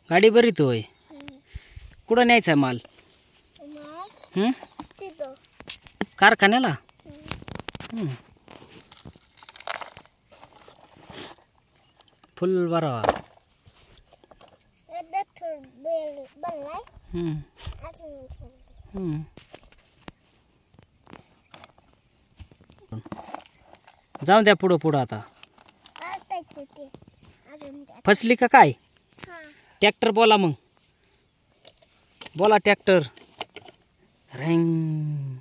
गाडी भरितोय. कुठं न्यायचा माल? कारखान्याला. फुल भरावा. जाऊ द्या पुढं पुढं आता. फसली का काय? ट्रॅक्टर बोला मग. बोला ट्रॅक्टर. रँग.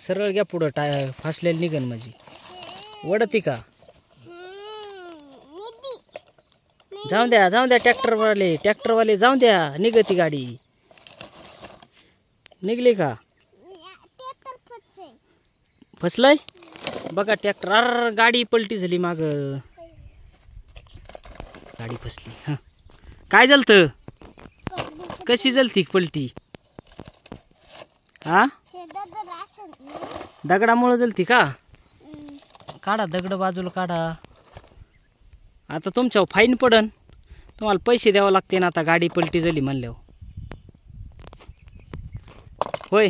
सरळ घ्या पुढं. टायर फासलेली निघन माझी. वडती का? जाऊ द्या ट्रॅक्टरवाले जाऊ द्या. निघती गाडी. निघली का? फसलय बघा ट्रॅक्टर. अर गाडी पलटी झाली माग. गाडी फसली. हा काय झालं? कशी झालती पलटी? हा दगडामुळे झालती का? काढा दगड बाजूला काढा. आता तुमच्यावर फाईन पडन. तुम्हाला पैसे द्यावं लागते ना आता गाडी पलटी झाली म्हणल्यावर. होय.